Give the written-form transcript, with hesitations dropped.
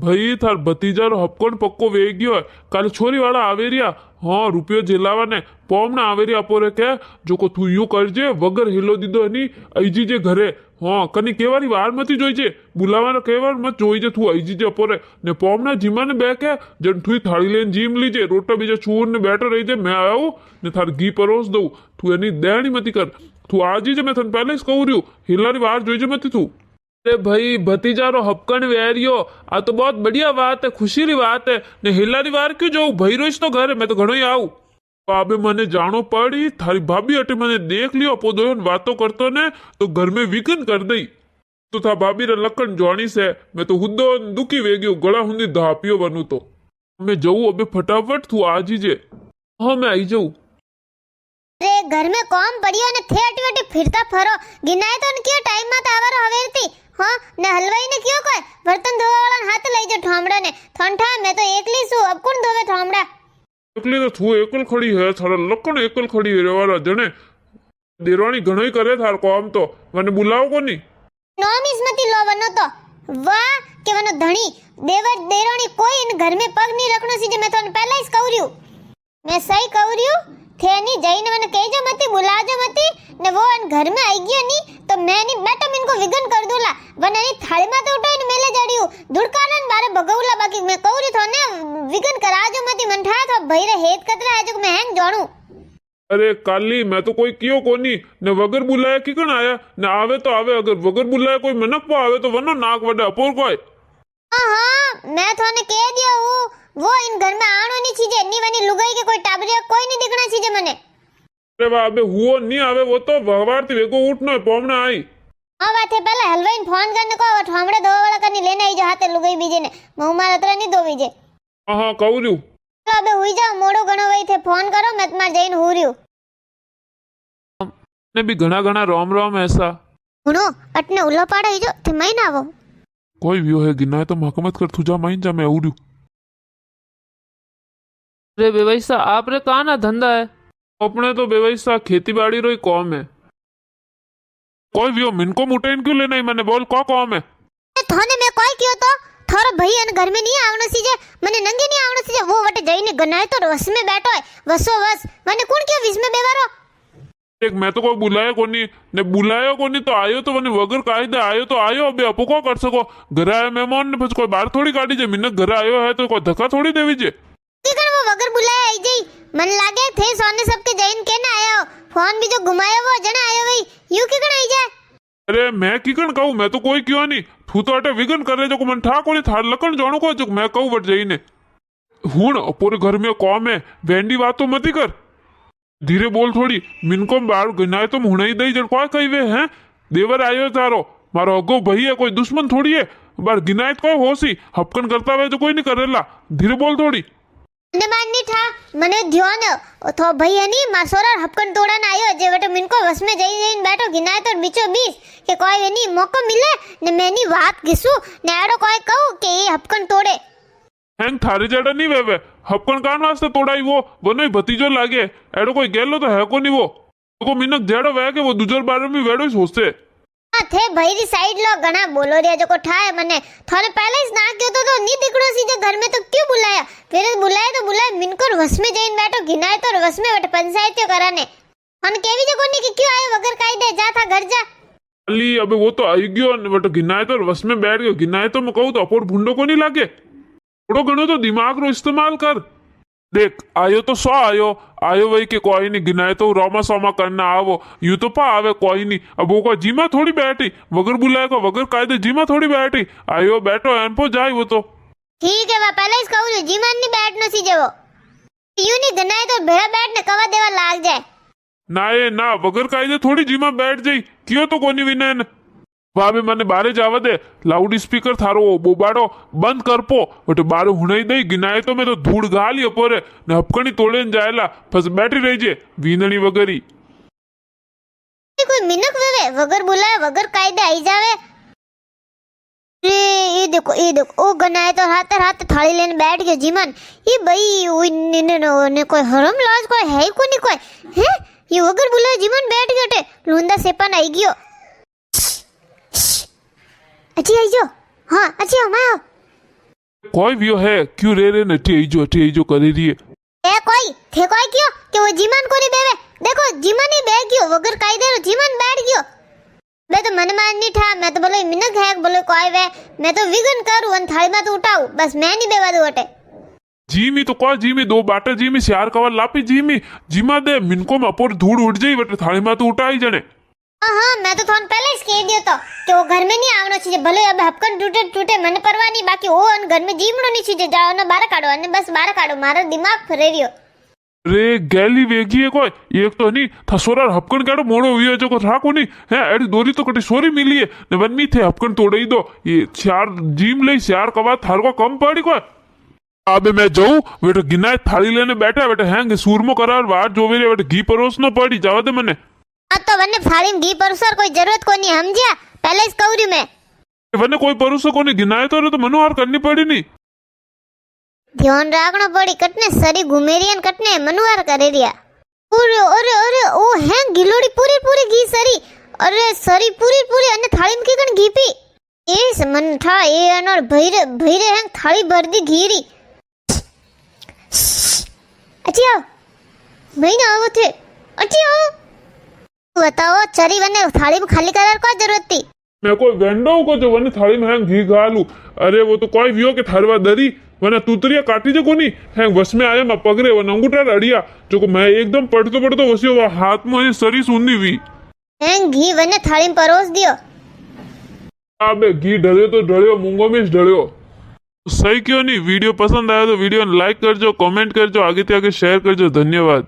भाई थार भतीजारो हपकोण पक्को वेई गयो है। काले छोरी वाला आवेरिया हाँ रुपयो जेलावा ने पोमना आवेरिया पोरे के जो को तू यू करजे वगर हिलो दीदो हनी आईजी जे घरे हाँ कनी केवारी वार मती जोईजे बुलावानो केवार मत जोईजे तू आईजी जे पोरे ने पोमना जीमा ने बेके जन थुई थाली लेन जीम लीजे रोटा बीजा चूर ने बैठो रहीजे मैं आऊ ने थार घी परोस दऊ तू एनी देणी मती कर तू आजी जे मैं थन पहले ज कहू रह्यू हिलारी वार जोईजे मती तू। अरे भाई भतीजारो हपकण वेरियो आ तो बहुत बढ़िया बात है खुशी री बात है ने हिलारी वार क्यों जाऊं भाई रोज तो घर है मैं तो घणो ही आऊं आबे मने जानो पड़ी थारी भाभी अटे मने देख लियो पोदोन वातो करतो ने तो घर में विघन कर दई तो था भाभी रे लकन जोणी से मैं तो हुद्दो दुखी वे गयो गला हुंदी धापियो बनू तो मैं जाऊं अबे फटाफट तू आ जीजे। हाँ मैं आई जाऊं। अरे घर में कौन पड़ियो ने थे अटी अटी फिरता फरो गिनाए तो क्यों टाइम में आवारो हवेरती हाँ ने हलवाई ने क्यों कोई बर्तन धोवा वाला हाथ लई जो ठोमड़ा ने ठंडा मैं तो एकली सु अब कौन धोवे ठोमड़ा एकली तो तू एकल खड़ी है थारा लकन एकल खड़ी है रेवारा जने देरवानी घणो ही करे थार काम तो मने बुलाओ कोनी नॉम इसमती लो वनो तो वाह के वनो धणी देवर देरोनी कोई इन घर में पग नहीं रखनो सी जे मैं तो पहले ही कहू रही मैं सही कहू रही थेनी जईने मने कहजो मती बुलाजो मती ने वो अन घर में आई गयो नी तो मैं नी बेटा इनको विघन कर दूला वने थाली में तो उठाई मेले जड़ियो दुड़कानन बारे भगौला बाकी मैं कहू रही थो ने विघन कराजो मती मन ठा तो भईरे हेत कतरा है जो मैं हैंग जानू। अरे काली मैं तो कोई कियो कोनी ने वगर बुलाया किकण आया ने आवे तो आवे अगर वगर बुलाया कोई मनक पा आवे तो वनो नाक वडे अपोर कोई हां मैं थोने कह दियो हूं वो इन घर में आनो नहीं चीजे नी वनी लुगाई के कोई टाबरिया कोई नहीं दिखना चीजे मने। अरे बाबे हुओ नहीं आवे वो तो भगवान ती वेगो उठनो पोमना आई हां बात है पहले हलवाई फोन करने को ठोमड़े धोवा वाला करनी लेने आई जो हाथे लुगाई बीजे ने मुंह मार अतरा नहीं धोवी जे। हां कहू रही तो अबे हुई जाओ मोड़ो घणो वई थे फोन करो मैं तुम्हार जईन हो रही हूं ने भी घना घना रोम रोम ऐसा सुनो अटने उल्ला पाड़ा जो थे मई ना वो कोई भी है गिना तो महकमत कर तुझा माइन जा मैं उड़ू। अरे बेवैसा आप रे कहाँ ना धंधा है अपने तो बेवैसा खेती बाड़ी रो ही कॉम है कोई भी हो मिनको मुटेन क्यों लेना ही मैंने बोल को कॉम है थोने मैं कोई कियो तो थारो भाई अन घर में नहीं आवनो सीजे मने नंगे नहीं आवनो सीजे वो वटे जईने गनाए तो रस में बैठो है वसो वस मने कौन क्यों विस में बेवारो देख मैं तो कोई बुलाया कोनी ने बुलाया कोनी तो आयो तो मने वगर कायदे आयो तो आयो अबे अपो को कर सको घर आए मेहमान ने बस कोई बाहर थोड़ी काटी जे मिनक घर आयो है तो कोई धक्का थोड़ी देवी जे किकन वो वगर बुलाया आई जई मन लागे थे सोने सबके जईन के ना आयो फोन भी जो घुमायो वो जने आयो वही यू किकन आई जाए। अरे मैं किकन कहूं मैं तो कोई क्यों नहीं तू तो अटे विघन कर ले जो मन ठा कोनी थार लकन जानो को जो मैं कहूं बट जई ने हुन पूरे घर में कौम है वेंडी बातों मती कर धीरे बोल थोड़ी मिनको बार गनाए तो हुणे ही दई जन कोई कही वे हैं देवर आयो तारो मारो अगो भई है कोई दुश्मन थोड़ी है बार गिनायत कोई होसी हपकन करता वे तो कोई नहीं करेला धीरे बोल थोड़ी ने माननी था मने ध्यान तो भई है नी मासोरा हपकन तोड़ा ना आयो जे वटे मिनको वस में जई जईन बैठो गिनाए तो बीचो बीच के कोई नी मौका मिले ने मैनी बात घिसू ने आड़ो कोई कहू के ये हपकन तोड़े हैंग थारे जड़ा नहीं वेवे हपकन कान वास्ते तोड़ाई वो वनो ही भतीजो लागे एडो कोई गेलो तो है को नहीं वो को मिनक जेड़ो वे के वो दूजर बारे में वेड़ो ही सोचते हां थे भाई री साइड लो घना बोलो रे जो को ठाए मने थाने पहले ही ना क्यों तो नी दिखड़ो सी जो घर में तो क्यों बुलाया फिर बुलाया मिनको वस में जईन बैठो गिनाए तो वस में वट पंचायत कराने हन केवी जो कोनी कि क्यों आयो वगर कायदे जा था घर जा अली अबे वो तो आई गयो बट गिनाए तो वस में बैठ गयो गिनाए तो मैं कहूं तो अपोर भुंडो को नहीं लागे थोड़ो घणो तो दिमाग रो इस्तेमाल कर देख आयो तो सौ आयो आयो वही के कोई नहीं गिनाए तो रोमा सोमा करना आवो यू तो पा आवे कोई नहीं अब वो को जीमा थोड़ी बैठी वगर बुलाए को वगर कायदे जीमा थोड़ी बैठी आयो बैठो एन पो जाई वो तो ठीक है वा पहले इस कहू जीमान नहीं बैठनो सी जे वो यू नहीं गनाए तो भेड़ा बैठने कवा देवा लाग जाए ना ये ना वगर कायदे थोड़ी जीमा बैठ जाई क्यों तो कोनी विनयन भाभी मने बारे जावा दे लाउड स्पीकर थारो बोबाड़ो बंद कर पो बट बारे हुणे दई गिनाए तो मैं तो धूड़ गाली अपोरे ने हपकणी तोड़े जायला फस बैठी रही जे वीनणी वगरी कोई मिनक वेवे वगर बुलाए वगर कायदे आई जावे ये देखो ओ गनाए तो हाथ थाली लेने बैठ गयो जीवन ये भाई ओई ने कोई हरम लाज कोई है को नहीं कोई हैं ये वगर बुलाए जीवन बैठ गयो टे लुंदा सेपन आई गयो अच्छी आई जो हाँ अच्छी हो मैं कोई भी है क्यों रे ने अठी जो करी रही है ए कोई थे कोई क्यों कि वो जीमान कोनी बेवे देखो जीमान ही बैठ गयो वगर कायदेरो जीमान बैठ गयो मैं तो मन मान नहीं था मैं तो बोले मिनक है बोले कोई वे मैं तो विगन करूं अन थाली में तो उठाऊं बस मैं नहीं बेवा दो अटे जीमी तो कोई जीमी दो बाटे जीमी श्यार कवर लापी जीमा दे मिनको में अपोर धूड़ उड़ जाई बटे थाली में तो उठाई जने हाँ मैं तो थोन पहले ही कह दियो तो कि वो घर में नहीं आवनो चाहिए भले अब हपकन टूटे मन परवा नहीं बाकी वो अन घर में जीवनो नहीं चाहिए जाओ ना बाहर काढो अने बस बाहर काढो मारो दिमाग फरे रियो रे गैली वेगी है कोई एक तो नहीं था सोरा हपकन काढो मोड़ो हुई जो को था कोनी है एडी दोरी तो कटी सोरी मिली है ने वन्नी थे हपकन तोड़ई दो ये चार जीम ले चार कवा थार को कम पड़ी कोई अबे मैं जाऊं बेटा गिनाए थाली लेने बैठा बेटा हैंग सूरमो करार बाहर जो मेरे बेटा घी परोसनो पड़ी जावा दे मने हाँ तो वन्ने थाली में घी परोसर कोई जरूरत कोनी समझिया पहले इस कहूरी मैं वन्ने कोई परोसो कोनी गिनाए तो रे तो मनोहर करनी पड़ी नहीं ध्यान रखना पड़ी कटने सरी घुमेरियन कटने मनुवार करे रिया अरे अरे अरे ओ है गिलोड़ी पूरी पूरी घी सरी अरे सरी पूरी पूरी अने थाली में की घी पी ए समन था ए अनर भईरे भईरे हैं थाली भर दी घीरी अच्छी आओ महीना आओ थे अच्छी आओ बताओ चरी वने थाली में खाली करार को जरूरत थी मैं कोई वेंडो को जो वने थाली में हैंग घी घालू अरे वो तो कोई भी हो के थारवा दरी वने तूतरिया काटी जो कोनी हैंग बस में आया मैं पगरे वन अंगूठा अड़िया जो को मैं एकदम पढ़तो वसी वो हाथ में सरी सुनी हुई हैंग घी वने थाली में परोस दियो अबे घी ढलियो तो ढलियो मूंगो में ढलियो सही क्यों नहीं वीडियो पसंद आया तो वीडियो लाइक करजो कमेंट करजो आगे ते आगे शेयर करजो धन्यवाद।